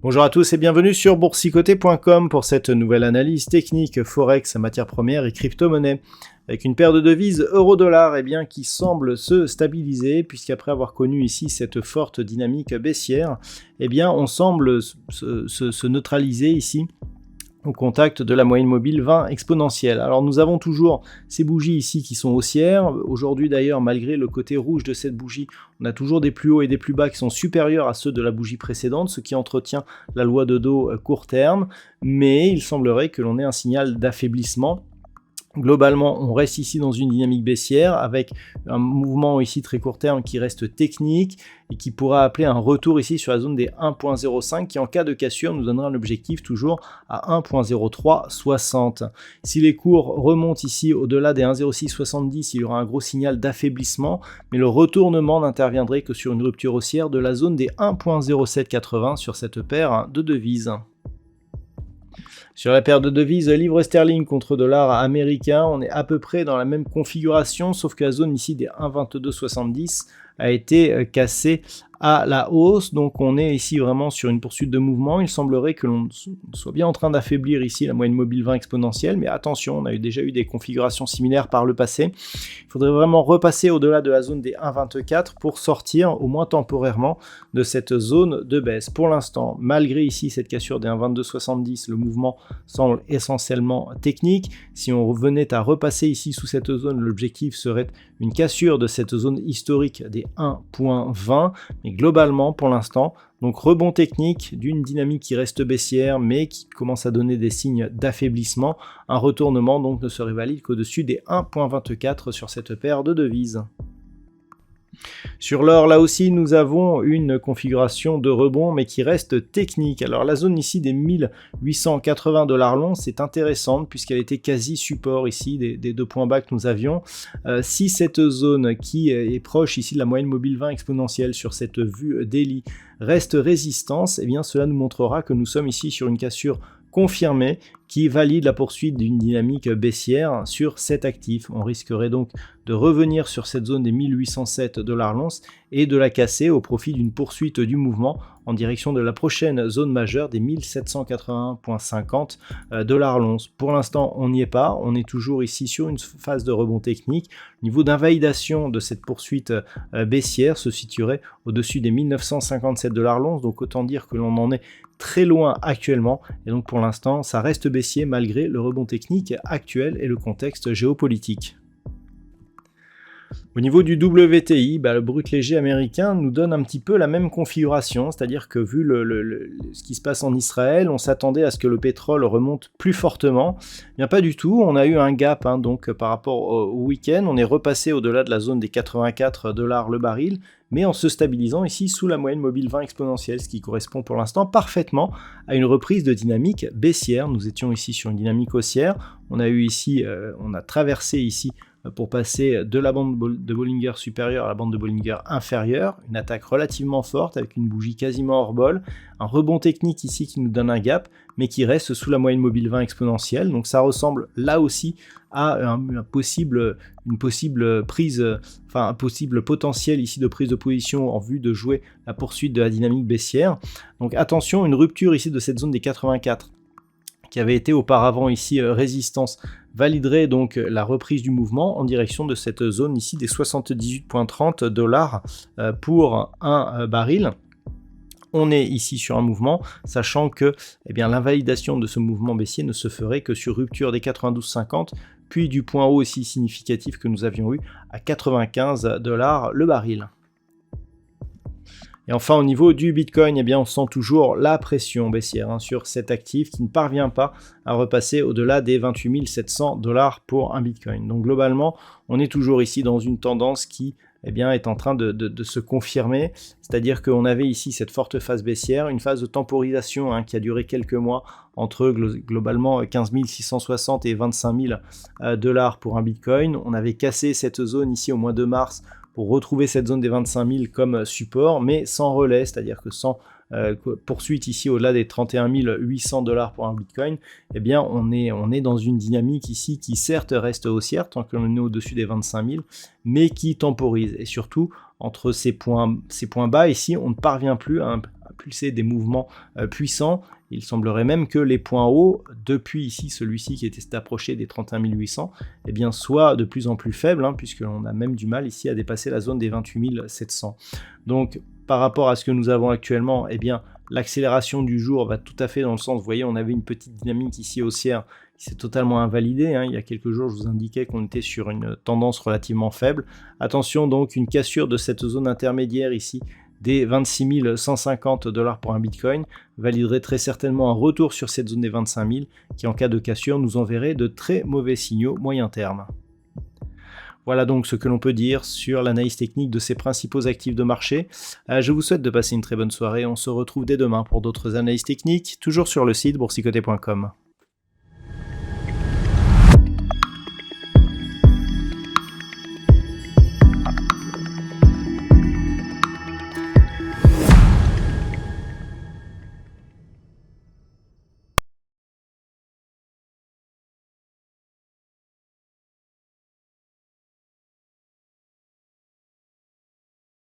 Bonjour à tous et bienvenue sur boursicoté.com pour cette nouvelle analyse technique Forex, matières premières et crypto-monnaie. Avec une paire de devises euro-dollar qui semble se stabiliser puisqu'après avoir connu ici cette forte dynamique baissière, on semble se neutraliser ici au contact de la moyenne mobile 20 exponentielle. Alors nous avons toujours ces bougies ici qui sont haussières. Aujourd'hui d'ailleurs, malgré le côté rouge de cette bougie, on a toujours des plus hauts et des plus bas qui sont supérieurs à ceux de la bougie précédente, ce qui entretient la loi de dos court terme, mais il semblerait que l'on ait un signal d'affaiblissement. Globalement, on reste ici dans une dynamique baissière avec un mouvement ici très court terme qui reste technique et qui pourra appeler un retour ici sur la zone des 1.05 qui en cas de cassure nous donnera un objectif toujours à 1.0360. Si les cours remontent ici au-delà des 1.0670, il y aura un gros signal d'affaiblissement, mais le retournement n'interviendrait que sur une rupture haussière de la zone des 1.0780 sur cette paire de devises. Sur la paire de devises livre sterling contre dollar américain, on est à peu près dans la même configuration, sauf que la zone ici des 1,2270 a été cassée à la hausse, donc on est ici vraiment sur une poursuite de mouvement. Il semblerait que l'on soit bien en train d'affaiblir ici la moyenne mobile 20 exponentielle, mais attention, on a déjà eu des configurations similaires par le passé. Il faudrait vraiment repasser au-delà de la zone des 1,24 pour sortir au moins temporairement de cette zone de baisse. Pour l'instant, malgré ici cette cassure des 1,2270, le mouvement semble essentiellement technique. Si on venait à repasser ici sous cette zone, l'objectif serait une cassure de cette zone historique des 1,20. Mais globalement, pour l'instant, donc rebond technique d'une dynamique qui reste baissière, mais qui commence à donner des signes d'affaiblissement. Un retournement donc ne serait valide qu'au-dessus des 1,24 sur cette paire de devises. Sur l'or, là aussi, nous avons une configuration de rebond, mais qui reste technique. Alors la zone ici des 1880 $ l'once, c'est intéressante puisqu'elle était quasi support ici des deux points bas que nous avions. Si cette zone qui est proche ici de la moyenne mobile 20 exponentielle sur cette vue daily reste résistance, cela nous montrera que nous sommes ici sur une cassure confirmée qui valide la poursuite d'une dynamique baissière sur cet actif. On risquerait donc de revenir sur cette zone des 1807 $ l'once et de la casser au profit d'une poursuite du mouvement en direction de la prochaine zone majeure des 1781,50 $ l'once. Pour l'instant, on n'y est pas, on est toujours ici sur une phase de rebond technique. Le niveau d'invalidation de cette poursuite baissière se situerait au-dessus des 1957 $ l'once, donc autant dire que l'on en est très loin actuellement, et donc pour l'instant ça reste baissier malgré le rebond technique actuel et le contexte géopolitique. Au niveau du WTI, le brut léger américain nous donne un petit peu la même configuration, c'est-à-dire que vu ce qui se passe en Israël, on s'attendait à ce que le pétrole remonte plus fortement. Bien pas du tout, on a eu un gap donc par rapport au week-end, on est repassé au-delà de la zone des 84 $ le baril, mais en se stabilisant ici sous la moyenne mobile 20 exponentielle, ce qui correspond pour l'instant parfaitement à une reprise de dynamique baissière. Nous étions ici sur une dynamique haussière, on a traversé ici pour passer de la bande de Bollinger supérieure à la bande de Bollinger inférieure, une attaque relativement forte avec une bougie quasiment hors bol, un rebond technique ici qui nous donne un gap, mais qui reste sous la moyenne mobile 20 exponentielle, donc ça ressemble là aussi à un possible potentiel ici de prise de position en vue de jouer la poursuite de la dynamique baissière. Donc attention, une rupture ici de cette zone des 84 qui avait été auparavant ici résistance, validerait donc la reprise du mouvement en direction de cette zone ici des 78,30 $ pour un baril. On est ici sur un mouvement, sachant que l'invalidation de ce mouvement baissier ne se ferait que sur rupture des 92,50, puis du point haut aussi significatif que nous avions eu à 95 $ le baril. Et enfin, au niveau du Bitcoin, on sent toujours la pression baissière sur cet actif qui ne parvient pas à repasser au-delà des 28 700 $ pour un Bitcoin. Donc globalement, on est toujours ici dans une tendance qui eh bien, est en train de se confirmer, c'est-à-dire qu'on avait ici cette forte phase baissière, une phase de temporisation qui a duré quelques mois entre globalement 15 660 et 25 000 dollars pour un Bitcoin. On avait cassé cette zone ici au mois de mars pour retrouver cette zone des 25 000 comme support, mais sans relais, c'est-à-dire que sans poursuite ici au-delà des 31 800 dollars pour un Bitcoin, eh bien on est dans une dynamique ici qui certes reste haussière tant qu'on est au-dessus des 25 000, mais qui temporise. Et surtout, entre ces points bas ici, on ne parvient plus à impulser des mouvements puissants. Il semblerait même que les points hauts, depuis ici celui-ci qui était approché des 31 800, eh bien, soient de plus en plus faibles, puisqu'on a même du mal ici à dépasser la zone des 28 700. Donc, par rapport à ce que nous avons actuellement, eh bien, l'accélération du jour va tout à fait dans le sens, vous voyez, on avait une petite dynamique ici haussière qui s'est totalement invalidée. Il y a quelques jours, je vous indiquais qu'on était sur une tendance relativement faible. Attention donc, une cassure de cette zone intermédiaire ici, des 26 150 dollars pour un Bitcoin, validerait très certainement un retour sur cette zone des 25 000, qui en cas de cassure nous enverrait de très mauvais signaux moyen terme. Voilà donc ce que l'on peut dire sur l'analyse technique de ces principaux actifs de marché. Je vous souhaite de passer une très bonne soirée. On se retrouve dès demain pour d'autres analyses techniques, toujours sur le site boursicoté.com.